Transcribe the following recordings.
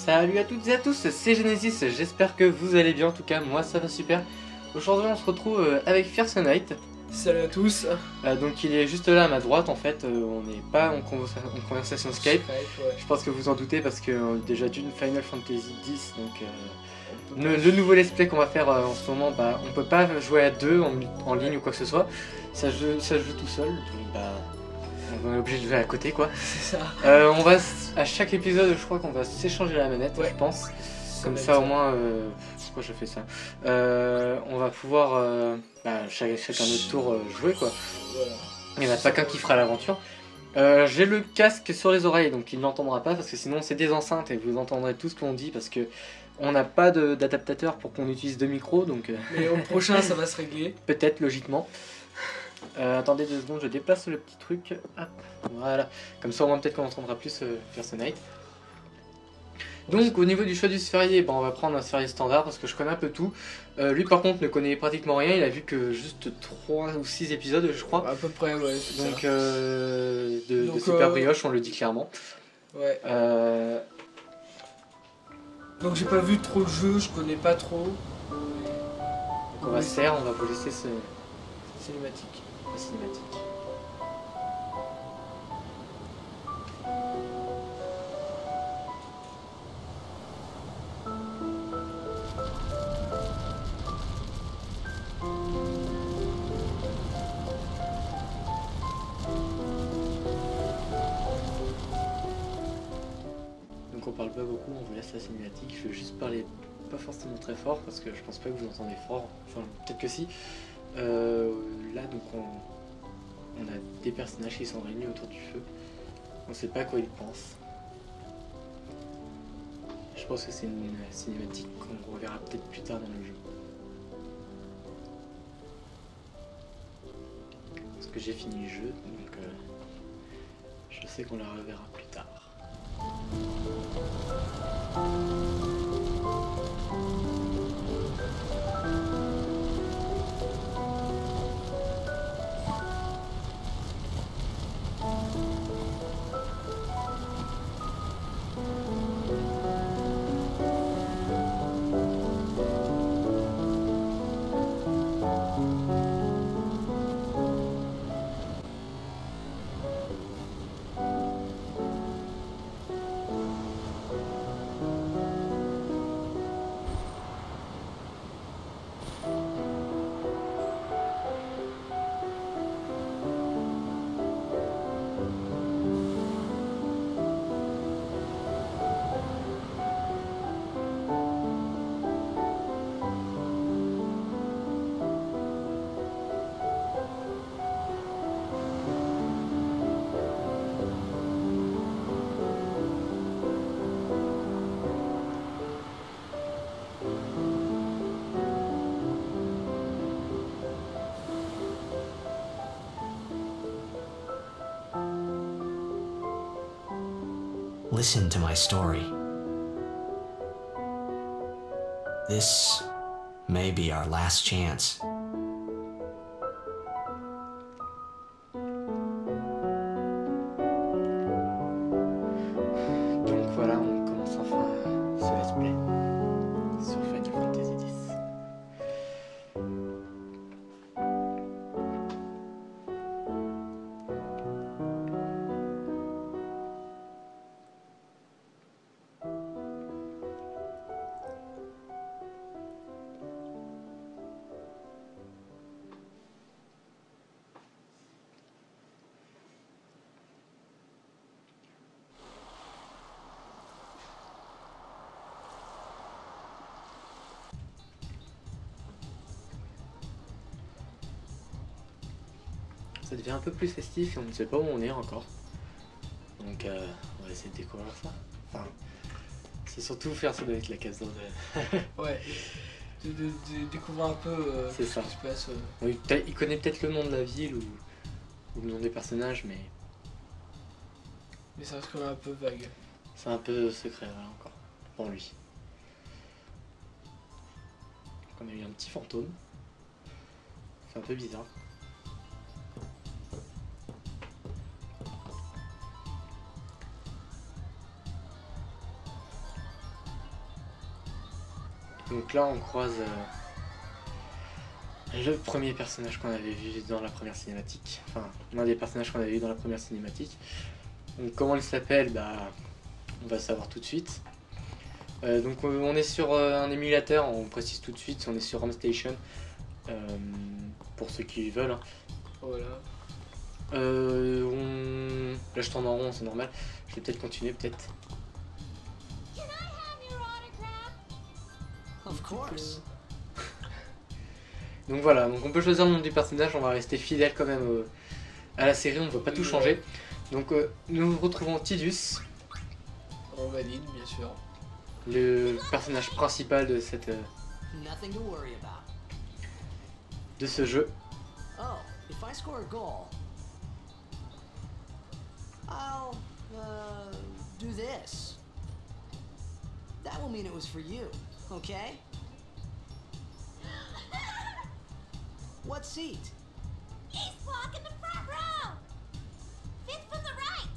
Salut à toutes et à tous, c'est Genesis, j'espère que vous allez bien, en tout cas moi ça va super. Aujourd'hui on se retrouve avec Fierce Knight. Salut à tous. Donc il est juste là à ma droite en fait, on n'est pas en conversation Skype. Ouais. Je pense que vous en doutez parce que déjà d'une Final Fantasy X, donc le nouveau let's play qu'on va faire en ce moment, bah, on peut pas jouer à deux en ligne ou quoi que ce soit. Ça se joue tout seul, donc bah... On est obligé de jouer à côté quoi. C'est ça. On va à chaque épisode, je crois qu'on va s'échanger la manette, je pense. Comme ça au moins, pourquoi je fais ça, on va pouvoir chacun notre tour jouer quoi. Voilà. Il n'y en a pas qu'un qui fera l'aventure. J'ai le casque sur les oreilles donc il n'entendra pas parce que sinon c'est des enceintes et vous entendrez tout ce qu'on dit parce que on n'a pas d'adaptateur pour qu'on utilise deux micros donc. Mais au prochain ça va se régler. Peut-être logiquement. Attendez 2 secondes, je déplace le petit truc. Hop, voilà. Comme ça au moins peut-être qu'on entendra plus Fierce Knight. Donc au niveau du choix du sphérié, on va prendre un sphérié standard parce que je connais un peu tout. Lui par contre ne connaît pratiquement rien, il a vu que juste 3 ou 6 épisodes je crois. À peu près ouais. Donc de Super Brioche, on le dit clairement. Ouais. Donc j'ai pas vu trop de jeux, je connais pas trop. Donc on va se faire, on va vous laisser ce... Cinématique. La cinématique. Donc on parle pas beaucoup, on vous laisse la cinématique. Je vais juste parler pas forcément très fort parce que je pense pas que vous entendez fort. Enfin peut-être que si. Là donc on a des personnages qui sont réunis autour du feu. On sait pas à quoi ils pensent. Je pense que c'est une cinématique qu'on reverra peut-être plus tard dans le jeu. Parce que j'ai fini le jeu, donc je sais qu'on la reverra plus tard. Listen to my story. This may be our last chance. Donc voilà, on commence enfin ce let's play sur Final Fantasy X. Ça devient un peu plus festif et on ne sait pas où on est encore. Donc on va essayer de découvrir ça. Enfin, c'est surtout faire ça avec la case d'ordre. Ouais. De découvrir un peu c'est ça. Ce qui se passe. Oui, il connaît peut-être le nom de la ville ou le nom des personnages, mais ça reste quand même un peu vague. C'est un peu secret là encore, pour lui. Donc on a eu un petit fantôme. C'est un peu bizarre. Donc là on croise le premier personnage qu'on avait vu dans la première cinématique. Enfin, l'un des personnages qu'on avait vu dans la première cinématique. Donc comment il s'appelle, bah on va savoir tout de suite. Donc on est sur un émulateur, on précise tout de suite, on est sur RomStation. Pour ceux qui veulent. Hein. Voilà. Là je tourne en rond, c'est normal. Je vais peut-être continuer, peut-être. Of course. Donc voilà, donc on peut choisir le nom du personnage, on va rester fidèle quand même à la série, on ne va pas tout changer. Donc nous retrouvons Tidus. On valide, bien sûr. Le personnage principal de cette Nothing to worry about. de ce jeu. Oh, if I score a goal, I'll do this. That will mean it was for you, okay? What seat? East block in the front row! Fifth from the right!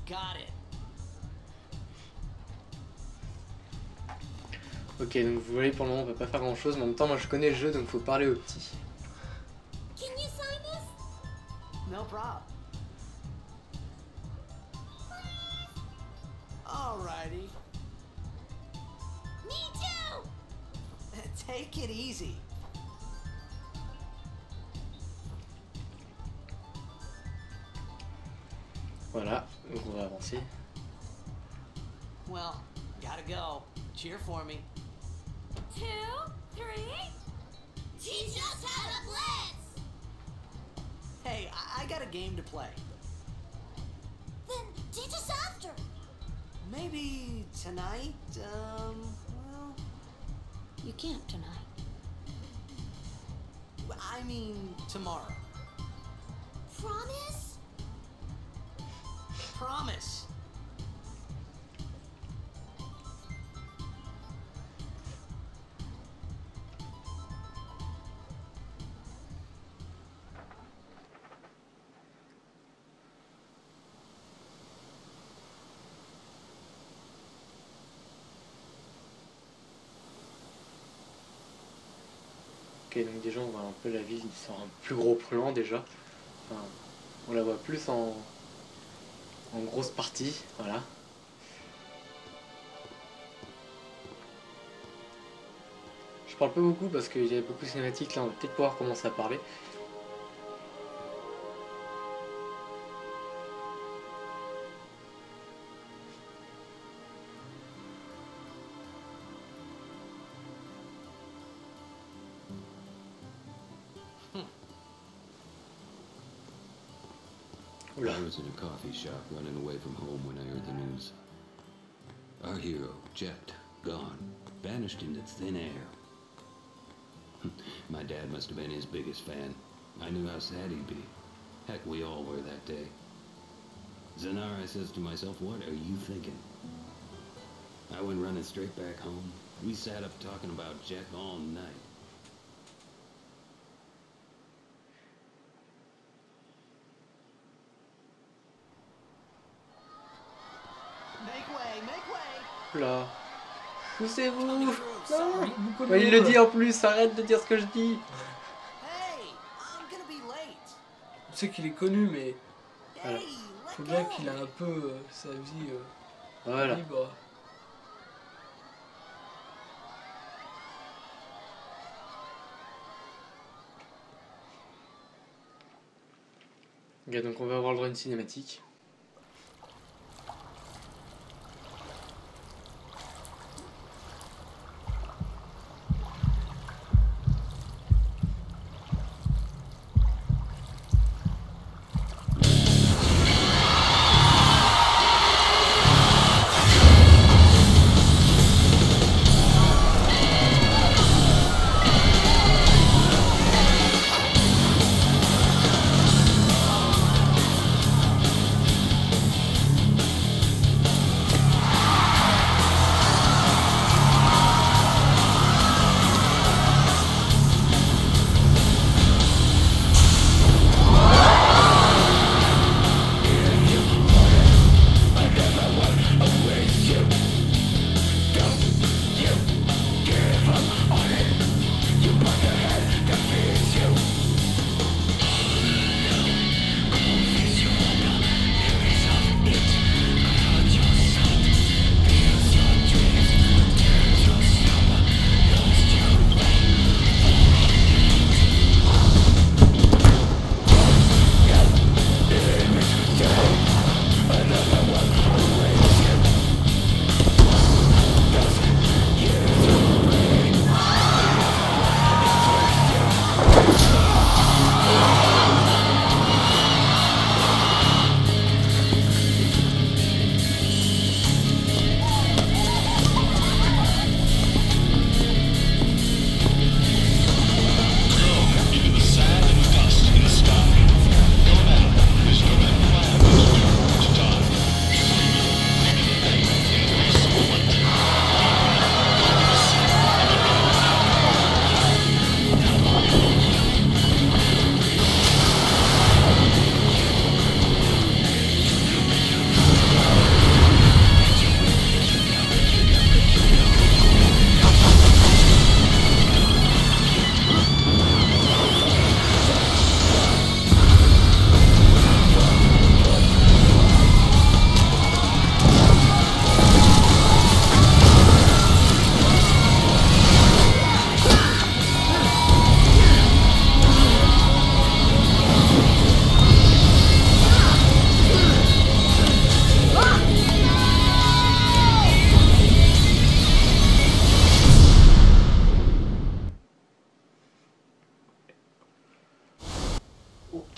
Got it. Ok, donc vous voyez pour le moment on va pas faire grand chose, mais en même temps moi je connais le jeu donc faut parler aux petits. Can you sign this? No problem. Alrighty. Me too! Take it easy. Voilà, donc on va avancer. Well, gotta go. Cheer for me. 2, 3. Teach us how to blitz! Hey, I got a game to play. Then teach us after. Maybe tonight? Well, You can't tonight. I mean tomorrow. Promise? Promise. Ok, donc déjà on voit un peu la ville sur un plus gros plan déjà. Enfin, on la voit plus en grosse partie, voilà. Je parle pas beaucoup parce qu'il y a beaucoup de cinématiques, là on va peut-être pouvoir commencer à parler. Oula. I was in a coffee shop running away from home when I heard the news. Our hero, Jet, gone, vanished into thin air. My dad must have been his biggest fan. I knew how sad he'd be. Heck, we all were that day. Zanara says to myself, what are you thinking? I went running straight back home. We sat up talking about Jet all night. Make way, make way. Oula. Poussez-vous. Non. Vous connaissez Ouais, il le pas. dit en plus, arrête de dire ce que je dis. Hey, I'm gonna be late. Je sais qu'il est connu, mais Voilà. Hey, faut let bien go. qu'il a un peu sa vie Voilà. libre. Ok, donc on va avoir le droit à une cinématique.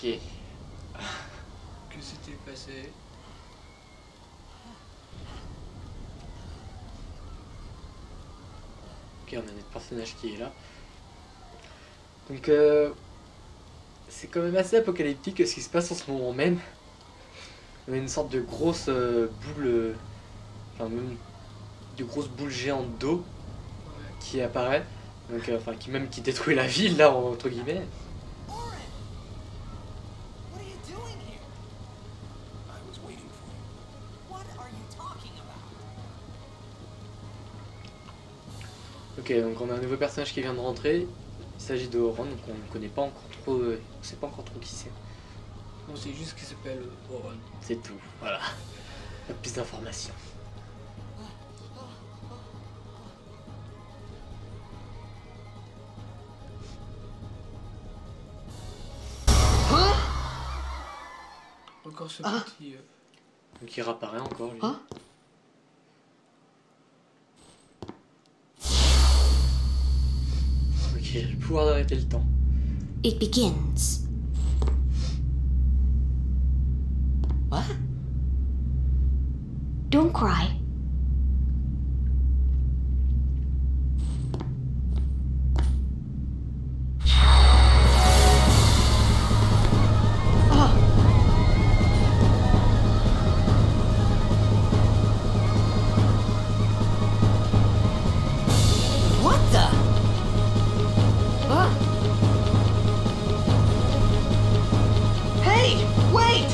Ok. Que s'était passé? Ok, on a notre personnage qui est là. Donc, c'est quand même assez apocalyptique ce qui se passe en ce moment même. On a une sorte de grosse boule, enfin même de grosse boule géante d'eau Ouais. qui apparaît, donc enfin qui détruit la ville là entre guillemets. Oren! What are you doing here? I was waiting for you. What are you talking about? Ok, donc on a un nouveau personnage qui vient de rentrer. Il s'agit de Oren, donc on ne connaît pas encore trop, on sait pas encore trop qui c'est. On sait juste qu'il s'appelle Oren. C'est tout, voilà. Pas plus d'informations. Encore ce petit. Donc il réapparaît encore lui. Hein? Ok, le pouvoir d'arrêter le temps. It begins. What? Don't cry. What the? Hey, wait!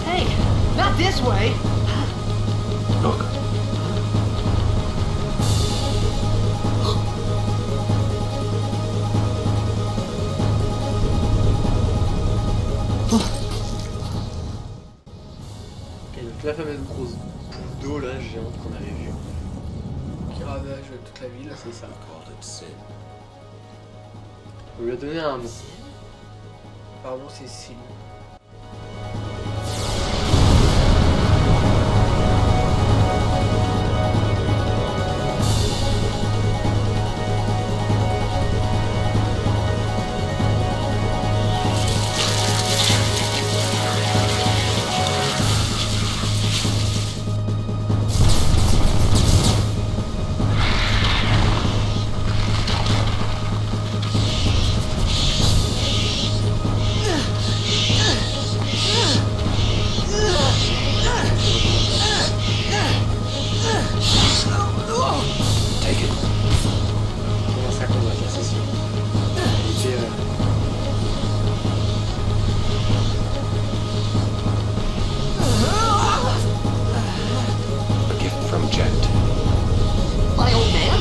Hey, not this way! Look. Ok, donc la fameuse grosse boule d'eau là, géante qu'on avait vue. Qui ravage toute la ville. C'est ça. Called it sin. On lui a donné un nom. Apparemment, c'est Sim. Take it. Comment ça combat là, c'est sûr. Il était, A gift from Jet. My old man?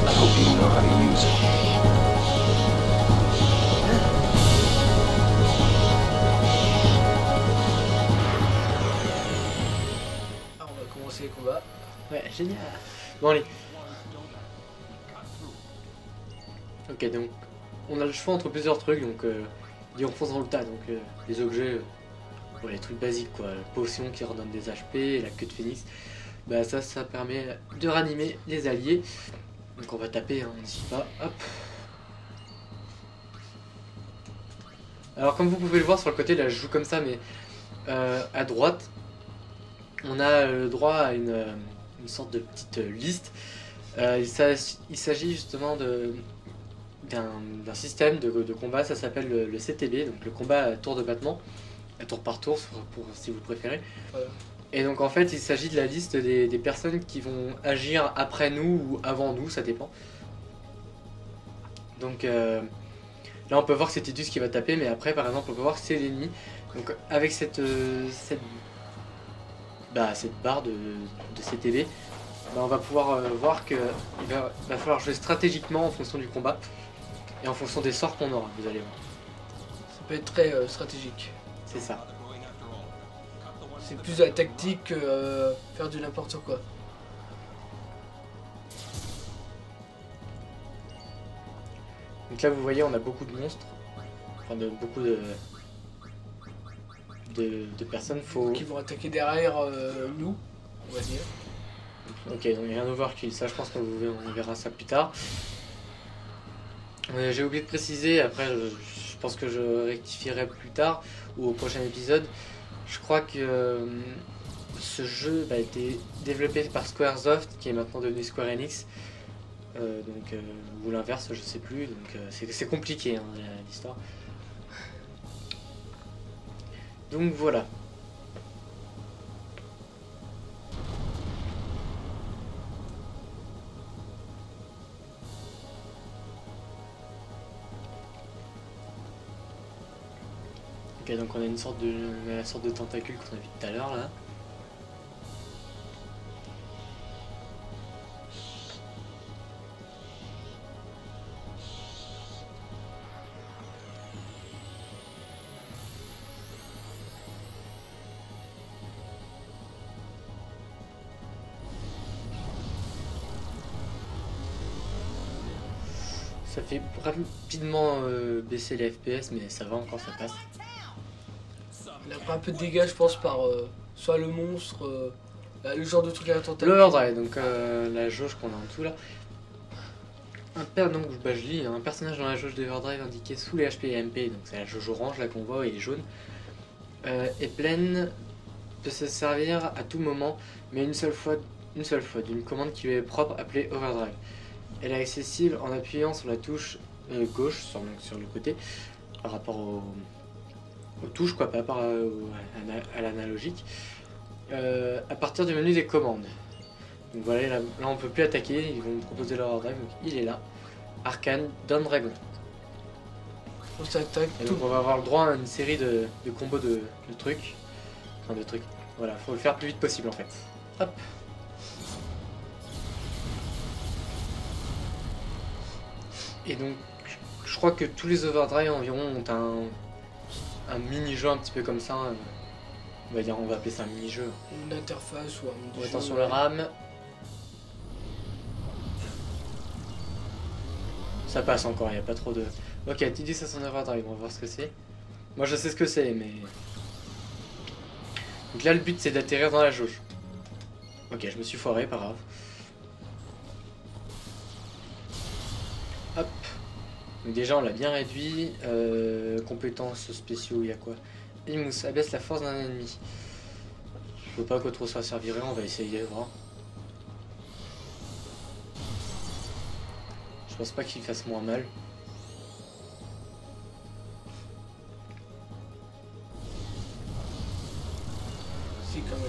I hope you know how to use it. Ah, on va commencer les combats. Ouais, génial. Bon allez. Ok, donc on a le choix entre plusieurs trucs, donc dit on fonce dans le tas, donc les objets, ouais, les trucs basiques quoi, la potion qui redonne des HP, la queue de phénix, bah ça permet de ranimer les alliés. Donc on va taper, hein, on n'hésite pas, hop. Alors comme vous pouvez le voir sur le côté, là je joue comme ça, mais à droite, on a le droit à une sorte de petite liste. Il s'agit justement d'un système de combat, ça s'appelle le CTB, donc le combat à tour de battement, à tour par tour si vous préférez. Voilà. Et donc en fait il s'agit de la liste des personnes qui vont agir après nous ou avant nous, ça dépend. Donc là on peut voir que c'est Tidus qui va taper, mais après par exemple on peut voir que c'est l'ennemi. Donc avec cette barre de CTB, bah, on va pouvoir voir qu'il va falloir jouer stratégiquement en fonction du combat et en fonction des sorts qu'on aura, vous allez voir. Ça peut être très stratégique. C'est ça. C'est plus la tactique que faire du n'importe quoi. Donc là vous voyez on a beaucoup de monstres, enfin beaucoup de personnes. Faut... Qui vont attaquer derrière nous, on va dire. Ok, donc il y a un overkill, ça je pense qu'on verra ça plus tard. J'ai oublié de préciser, après je pense que je rectifierai plus tard ou au prochain épisode. Je crois que ce jeu a été développé par Squaresoft, qui est maintenant devenu Square Enix. Ou l'inverse, je sais plus, donc c'est compliqué hein, l'histoire. Donc voilà. Ok, donc on a une sorte de tentacule qu'on a vu tout à l'heure là. Ça fait rapidement baisser les FPS, mais ça va encore, ça passe. Il a pris un peu de dégâts, je pense, par soit le monstre, le genre de truc à la tentacule. L'overdrive, donc la jauge qu'on a en dessous là. Donc je lis, un personnage dans la jauge d'overdrive indiqué sous les HP et MP, donc c'est la jauge orange là qu'on voit et les jaunes, est pleine, peut se servir à tout moment, mais une seule fois d'une commande qui lui est propre appelée overdrive. Elle est accessible en appuyant sur la touche gauche, sur le côté, par rapport aux touches, quoi, pas par à l'analogique, à partir du menu des commandes. Donc voilà, là on peut plus attaquer, ils vont me proposer leur drive, donc il est là. Arcane, Dawn Dragon. Et donc on va avoir le droit à une série de combos de trucs. Enfin de trucs. Voilà, faut le faire le plus vite possible en fait. Hop. Et donc je crois que tous les overdrive environ ont un mini-jeu un petit peu comme ça. On va appeler ça un mini-jeu. Une interface ou un mini-jeu. Attention le RAM. Ça passe encore, il n'y a pas trop de... Ok, TD 500 overdrive, on va voir ce que c'est. Moi je sais ce que c'est, mais... Donc là le but c'est d'atterrir dans la jauge. Ok, je me suis foiré, pas grave. Hop. Donc déjà on l'a bien réduit. Compétences spéciaux, il y a quoi? Imous, abaisse la force d'un ennemi. Je veux pas que trop ça servirait, on va essayer, voir. Je pense pas qu'il fasse moins mal. Si, quand même.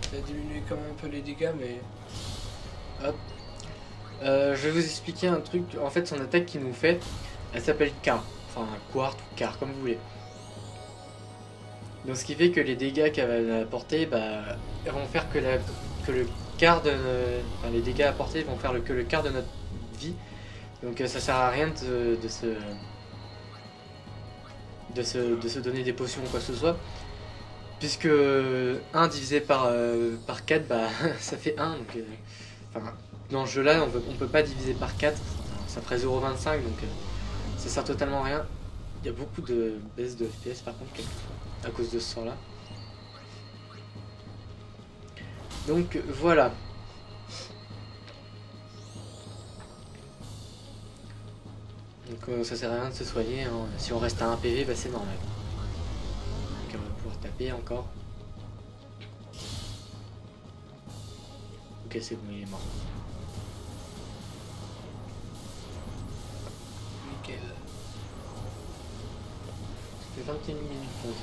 Ça a diminué quand même un peu les dégâts, mais... Hop. Je vais vous expliquer un truc. En fait, son attaque qu'il nous fait, elle s'appelle K. Enfin, Quart ou Car, comme vous voulez. Donc, ce qui fait que les dégâts qu'elle va apporter, bah, elles vont faire que le quart de... Enfin, les dégâts apportés vont faire que le quart de notre vie. Donc, ça sert à rien de se donner des potions ou quoi que ce soit. Puisque 1 divisé par 4, bah, ça fait 1. Donc, enfin, dans ce jeu-là, on peut pas diviser par 4. Ça ferait 0,25. Donc, ça sert totalement à rien. Il y a beaucoup de baisse de FPS par contre, quelquefois, à cause de ce sort-là. Donc, voilà. Donc, ça sert à rien de se soigner. Hein. Si on reste à 1 PV, bah, c'est normal. Donc, on va pouvoir taper encore. Ok, c'est bon, il est mort. Nickel. Ça fait 21 minutes qu'on joue.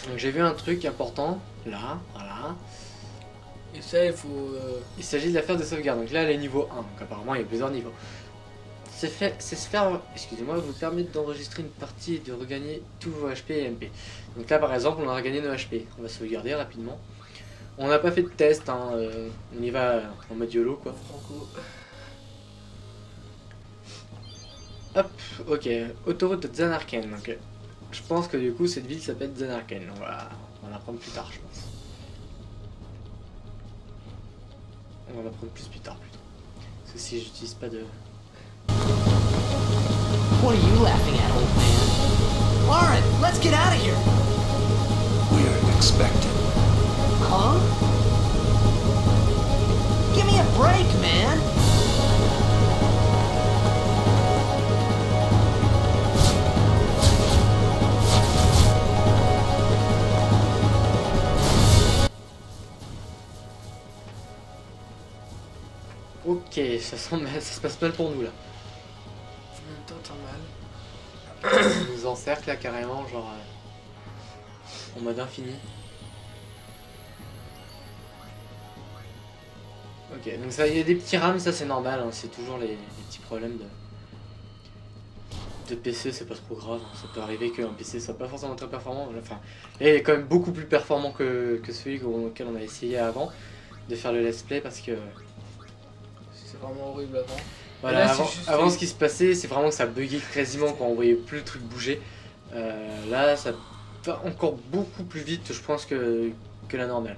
Donc j'ai vu un truc important, là, voilà. Et ça, il faut... Il s'agit de l'affaire de sauvegarde. Donc là, elle est niveau 1, donc apparemment il y a plusieurs niveaux. C'est faire, excusez-moi, vous permet d'enregistrer une partie et de regagner tous vos HP et MP. Donc là, par exemple, on a regagné nos HP. On va sauvegarder rapidement. On n'a pas fait de test, hein, on y va en mode YOLO, quoi. Franco. Hop, ok, autoroute de Zanarkand. Donc, je pense que du coup cette ville s'appelle Zanarkand. On va en apprendre plus tard, je pense. On va en apprendre plus tard plutôt. Parce que si j'utilise pas de... What are you laughing at, old man? Lauren, let's get out of here. We're expected. Huh? Give me a break, man. Ok, ça se passe mal pour nous là. En même temps, t'as mal. On nous encercle là carrément, genre en mode infini. Ok, donc ça, il y a des petits rames, ça c'est normal, hein, c'est toujours les petits problèmes de PC, c'est pas trop grave, hein. Ça peut arriver qu'un PC soit pas forcément très performant, enfin, il est quand même beaucoup plus performant que celui auquel on a essayé avant de faire le let's play parce que... C'est vraiment horrible avant. Voilà, là, avant ce qui se passait, c'est vraiment que ça buguait quasiment quand on voyait plus le truc bouger. Là, ça va encore beaucoup plus vite, je pense, que la normale.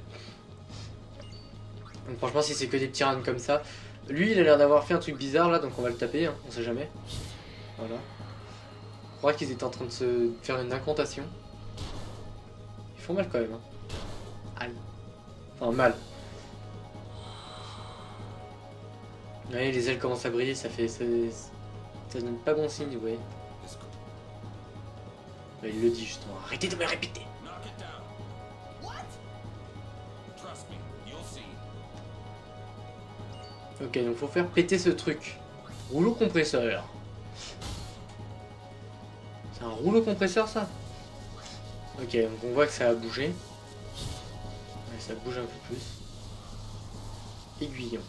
Donc franchement, si c'est que des petits runs comme ça, lui, il a l'air d'avoir fait un truc bizarre là, donc on va le taper, hein, on sait jamais. Voilà. Je crois qu'ils étaient en train de se faire une incantation. Ils font mal quand même. Hein. Aïe. Enfin, mal. Ouais, les ailes commencent à briller, ça donne pas bon signe, vous voyez. Bah, il le dit justement, arrêtez de me répéter. Ok, donc faut faire péter ce truc. Rouleau compresseur. C'est un rouleau compresseur ça? Ok, donc on voit que ça a bougé. Ouais, ça bouge un peu plus. Aiguillon.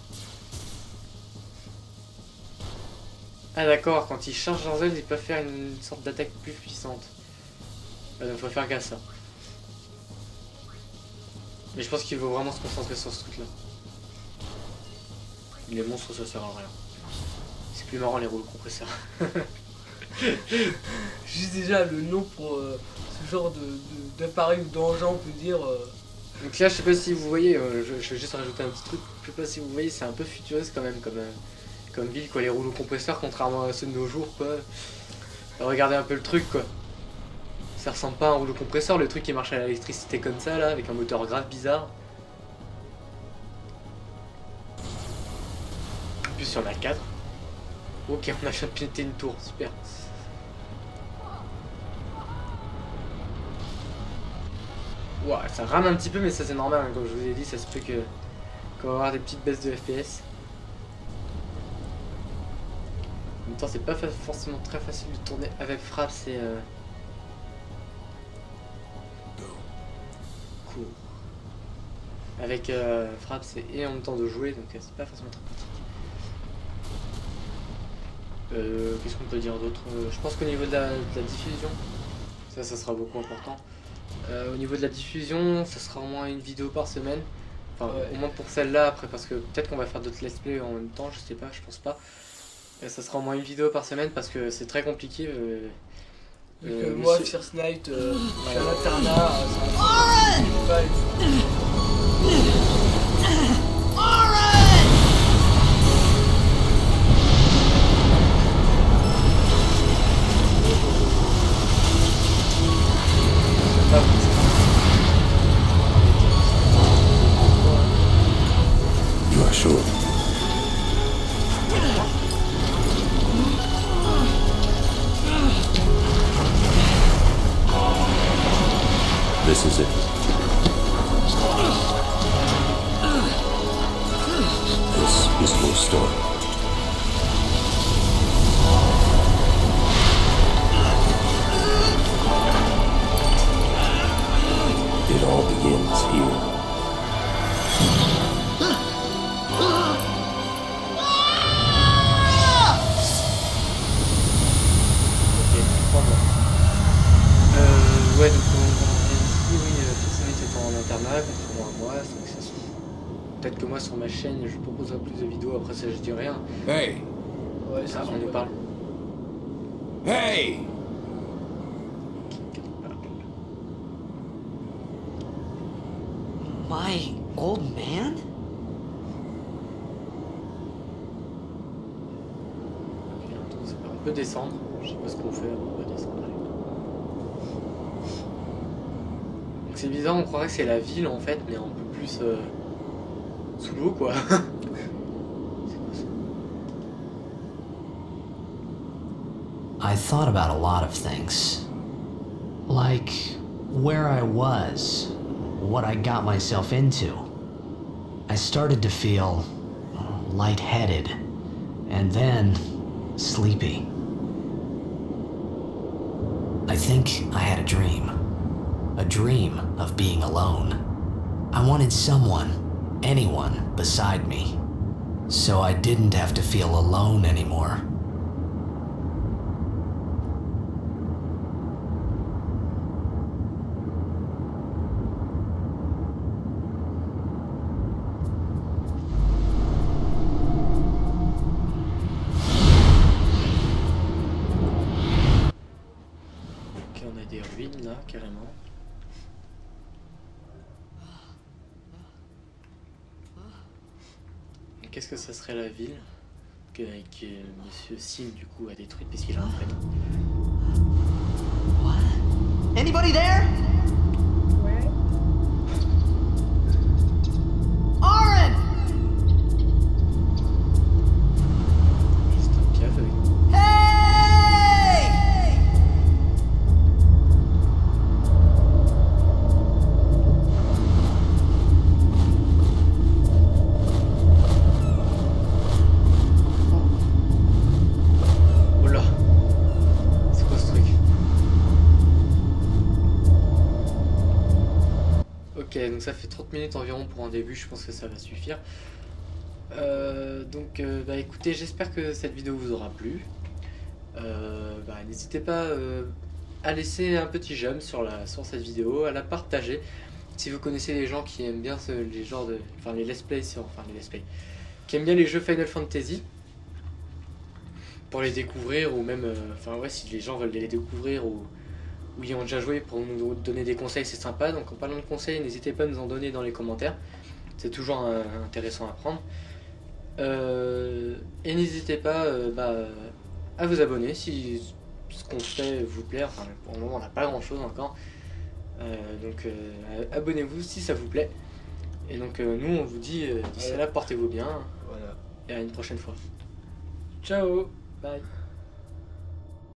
Ah d'accord, quand ils chargent leurs ailes, ils peuvent faire une sorte d'attaque plus puissante. Donc faut faire gaffe à ça. Mais je pense qu'il faut vraiment se concentrer sur ce truc là. Les monstres ça sert à rien. C'est plus marrant les rouleaux compresseurs. Juste déjà le nom pour ce genre d'appareil ou d'engin, on peut dire. Donc là je sais pas si vous voyez, je vais juste rajouter un petit truc. Je sais pas si vous voyez, c'est un peu futuriste quand même comme ville quoi, les rouleaux compresseurs contrairement à ceux de nos jours quoi. Regardez un peu le truc quoi. Ça ressemble pas à un rouleau compresseur, le truc qui marche à l'électricité comme ça là, avec un moteur grave bizarre. En plus il y en a 4. Ok, on a fait péter une tour, super. Ouah, ça rame un petit peu mais ça c'est normal, hein, comme je vous ai dit, ça se peut qu'on va avoir des petites baisses de FPS. En même temps c'est pas forcément très facile de tourner avec frappe, c'est cool. Avec frappe c'est et en même temps de jouer, donc c'est pas forcément très pratique. Qu'est-ce qu'on peut dire d'autre? Je pense qu'au niveau de la diffusion, ça sera beaucoup important. Au niveau de la diffusion, ça sera au moins une vidéo par semaine. Enfin, ouais. Au moins pour celle-là, après, parce que peut-être qu'on va faire d'autres let's play en même temps, je sais pas, je pense pas. Ça sera au moins une vidéo par semaine parce que c'est très compliqué. Moi, First Night, je suis à l'internat, You are sure? This is it. This is your story. It all begins here. Ouais, donc on vient ici, oui, First Night est en internat, contrairement à moi, donc ça se trouve. Peut-être que moi sur ma chaîne je proposerai plus de vidéos, après ça je dis rien. Hey! Ouais, ça on nous parle. Hey! My old man? On peut descendre. Je sais pas ce qu'on fait, on peut descendre. Donc c'est bizarre, on croirait que c'est la ville en fait, mais un peu plus sous l'eau quoi. C'est quoi ça? I thought about a lot of things. Like where I was, what I got myself into. I started to feel lightheaded, and then sleepy. I think I had a dream of being alone. I wanted someone, anyone beside me, so I didn't have to feel alone anymore. Ok, on a des ruines là, carrément. Qu'est-ce que ça serait la ville que Monsieur Sim du coup a détruite puisqu'il a un prénom? What? Anybody there? Aaron! Juste un piaf avec nous. Hey! Oh là! C'est quoi ce truc? Ok, donc ça fait 30 minutes environ pour un début, je pense que ça va suffire. Bah écoutez, j'espère que cette vidéo vous aura plu. N'hésitez pas à laisser un petit j'aime sur cette vidéo, à la partager. Si vous connaissez des gens qui aiment bien les genres de... Enfin les let's play, qui aiment bien les jeux Final Fantasy, pour les découvrir, ou même... si les gens veulent les découvrir, ou y ont déjà joué, pour nous donner des conseils, c'est sympa. Donc en parlant de conseils, n'hésitez pas à nous en donner dans les commentaires. C'est toujours intéressant à prendre. Et n'hésitez pas à vous abonner si ce qu'on fait vous plaît. Enfin, pour le moment, on n'a pas grand chose encore. Abonnez-vous si ça vous plaît. Et donc, nous, on vous dit d'ici là, portez-vous bien. Voilà. Et à une prochaine fois. Ciao. Bye.